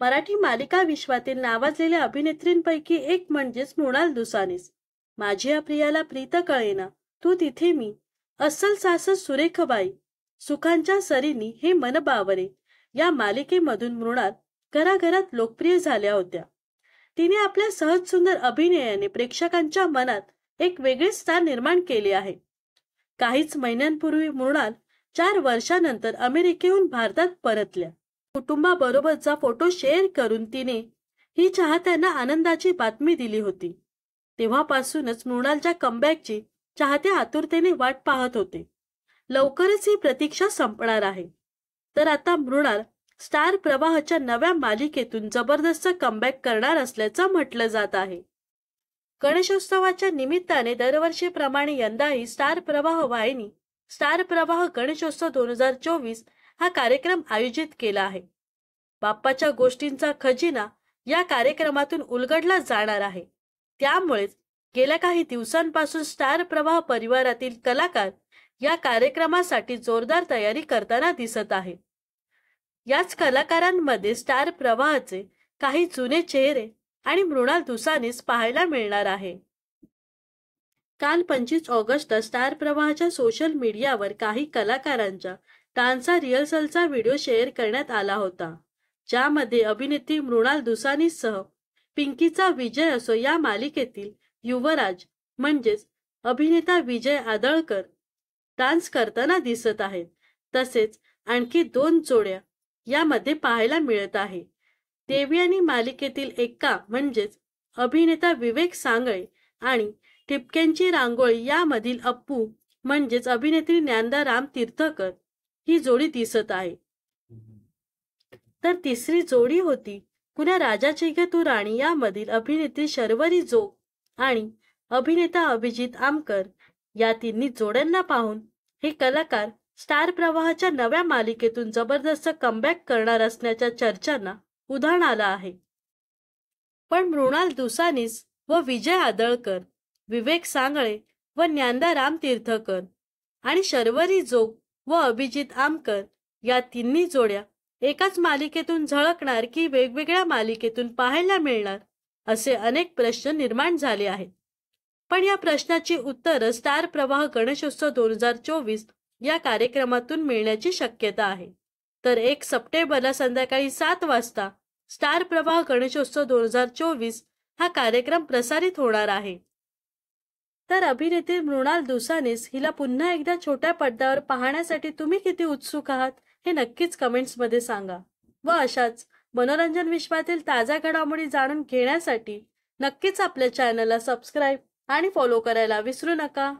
मराठी मालिका विश्वातील नावाजलेल्या अभिनेत्रींपैकी एक म्हणजेच मृणाल दुसानीस. माझ्या प्रियाला प्रीत कळेना, तू तिथे मी, अस्सल सासस सुरेख बाई, सुखांच्या सरीनी हे मन बावरे या मालिकेमधून मृणाल घराघरात लोकप्रिय झाल्या होत्या. तिने आपल्या सहज सुंदर अभिनयाने प्रेक्षकांच्या मनात एक वेगळे स्थान निर्माण केले आहे. काहीच महिन्यांपूर्वी मृणाल 4 वर्षांनंतर अमेरिकेहून भारतात परतल्या. कुटुंबाबरोबरचा फोटो शेअर करून तिने ही चाहत्यांना आनंदाची बातमी दिली होती. तेव्हापासूनच मृणालच्या कमबॅकची चाहते आतुरतेने वाट पाहत होते. लवकरच ही प्रतीक्षा संपणार आहे. तर आता मृणाल स्टार प्रवाहच्या नव्या मालिकेतून जबरदस्त कमबॅक करणार असल्याचं म्हटलं जात आहे. गणेशोत्सवाच्या निमित्ताने दरवर्षीप्रमाणे यंदाही स्टार प्रवाह वाहिनी स्टार प्रवाह गणेशोत्सव 2024 हा कार्यक्रम आयोजित केला आहे. बाप्पाच्या गोष्टींचा खजिना या कार्यक्रमातून उलगडला जाणार आहे. त्यामुळेच गेल्या काही दिवसांपासून स्टार प्रवाह परिवारातील कलाकार या कार्यक्रमासाठी जोरदार तयारी करताना दिसत आहेत. याच कलाकारांमध्ये स्टार प्रवाहाचे काही जुने चेहरे आणि मृणाल दुसानीस पाहायला मिळणार आहे. काल 25 ऑगस्टला स्टार प्रवाहाच्या सोशल मीडियावर काही कलाकारांच्या डान्सचा रिहर्सलचा व्हिडिओ शेअर करण्यात आला होता, ज्यामध्ये अभिनेत्री मृणाल दुसानीससह पिंकीचा विजय असो या मालिकेतील युवराज म्हणजेच अभिनेता विजय आदळकर डान्स करताना दिसत आहेत. तसेच आणखी 2 जोड्या यामध्ये पाहायला मिळत आहे. देवयानी मालिकेतील एक्का म्हणजेच अभिनेता विवेक सांगळे आणि ठिपक्यांची रांगोळी यामधील अप्पू म्हणजेच अभिनेत्री ज्ञानदा राम तीर्थकर ही जोडी दिसत आहे. तर तिसरी जोडी होती पुन्हा राजाची ग तू राणी यामधील अभिनेत्री शर्वरी जोग आणि अभिनेता अभिजित आमकर. या तिन्ही जोड्यांना पाहून हे कलाकार स्टार प्रवाहाच्या नव्या मालिकेतून जबरदस्त कमबॅक करणार असण्याच्या चर्चांना उधाण आलं आहे. पण मृणाल दुसानीस व विजय आदळकर, विवेक सांगळे व ज्ञानदा राम तीर्थकर आणि शर्वरी जोग व अभिजित आमकर या तिन्ही जोड्या एकाच मालिकेतून झळकणार की वेगवेगळ्या मालिकेतून पाहायला मिळणार असे अनेक प्रश्न निर्माण झाले आहेत. पण या प्रश्नाची उत्तरं स्टार प्रवाह गणेशोत्सव 2024 या कार्यक्रमातून मिळण्याची शक्यता आहे. तर 1 सप्टेंबरला संध्याकाळी 7 वाजता स्टार प्रवाह गणेशोत्सव 2024 हा कार्यक्रम प्रसारित होणार आहे. तर अभिनेत्री मृणाल दुसानीस हिला पुन्हा एकदा छोट्या पडद्यावर पाहण्यासाठी तुम्ही किती उत्सुक आहात हे नक्कीच कमेंट्समध्ये सांगा. व अशाच मनोरंजन विश्वातील ताज्या घडामोडी जाणून घेण्यासाठी नक्कीच आपल्या चॅनलला सबस्क्राईब आणि फॉलो करायला विसरू नका.